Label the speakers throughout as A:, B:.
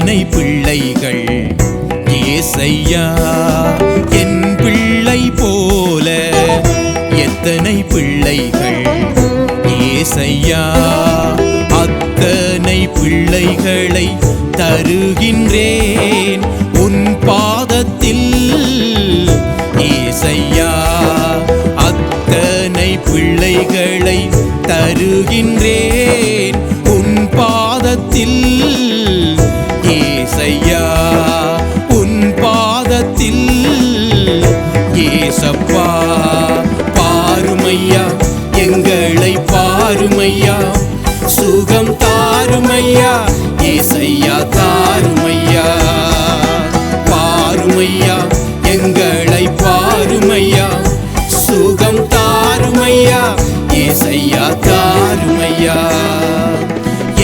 A: எத்தனை பிள்ளைகள் ஏசையா என் பிள்ளை போல எத்தனை பிள்ளைகள் ஏசையா அத்தனை பிள்ளைகளை தருகின்றேன் உன் பாதத்தில் ஏசையா அத்தனை பிள்ளைகளை தருகின்றேன் உன் பாதத்தில் ஏசையா உன் பாதத்தில் ஏசப்பா பாருமையா எங்களை பாருமையா சுகம் தாருமையா ஏசையா தாருமையா பாருமையா எங்களை பாருமையா சுகம் தாருமையா ஏசையா தாருமையா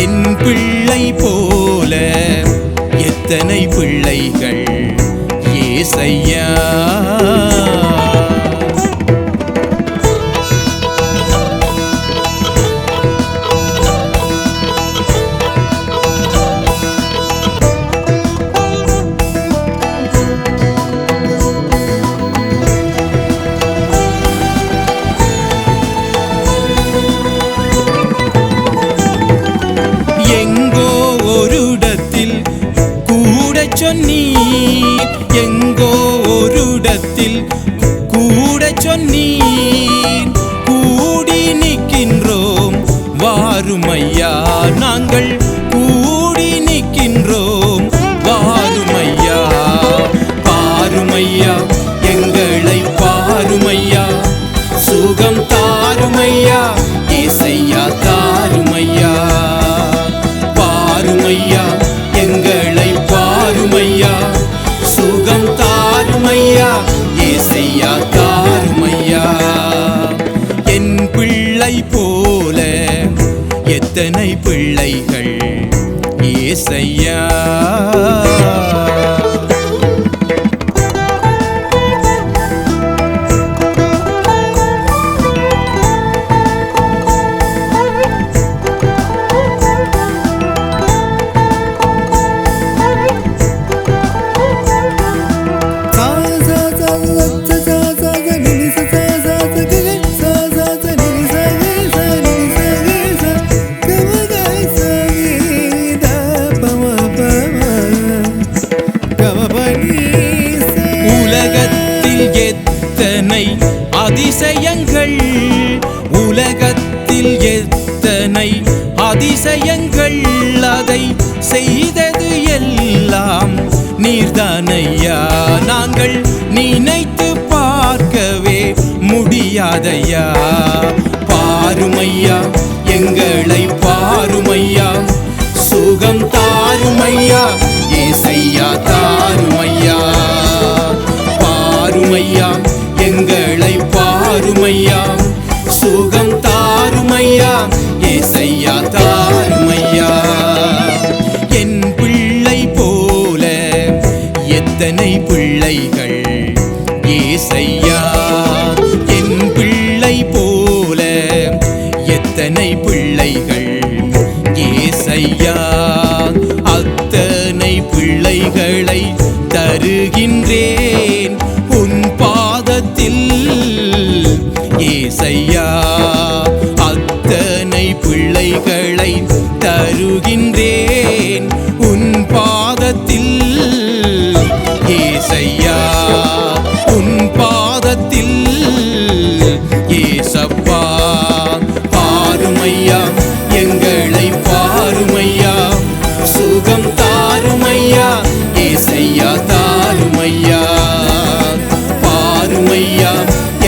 A: என் பிள்ளை போல எத்தனை பிள்ளைகள் ஏசையா எங்கோ ஒருடத்தில் கூடச் சொன்னீர் எங்கோ ஒருடத்தில் கூடச் சொன்னீர் கூடி நிற்கின்றோம் வாருமையா நாங்கள் கூடி நிற்கின்றோம் வாருமையா பாருமையா எங்களை பாருமையா சுகம் தாருமையா ஏசையா தாருமையா பாருமையா எங்களை பாருமையா சுகம் தாருமையா ஏசையா தாருமையா என் பிள்ளை போல எத்தனை பிள்ளைகள் ஏசையா உலகத்தில் எத்தனை அதிசயங்கள் உலகத்தில் எத்தனை அதிசயங்கள் அதை செய்தது எல்லாம் நீர்தானையா நாங்கள் நினைத்து பார்க்கவே முடியாதையா பாருமையா எங்களை பாருமையா சுகம் தாருமையா ஏசையா தாருமையா பாருமையா எங்களை பாருமையா சுகம் தாருமையா ஏசையா தாருமையா என் பிள்ளை போல எத்தனை பிள்ளைகள் ஏசையா என் பிள்ளை போல எத்தனை பிள்ளைகள் ஏசையா அத்தனை பிள்ளைகளை தருகின்றேன் உன் பாதத்தில் ஏசையா அத்தனை பிள்ளைகளை தருகின்றேன் உன் பாதத்தில் ஏசையா உன் பாதத்தில் ஏசப்பா பாருமையா எங்களை பாருமையா சுகம் தாருமையா ஏசையா தாருமையா பாருமையா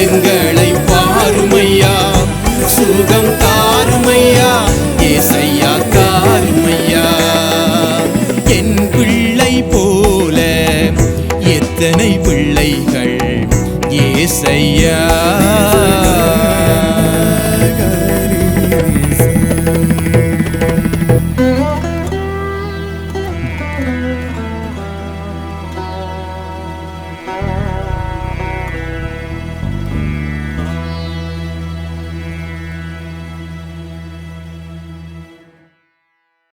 A: எங்களை பாருமையா சுகம் தாருமையா ஏசையா தாருமையா என் பிள்ளை போல எத்தனை பிள்ளைகள் ஏசையா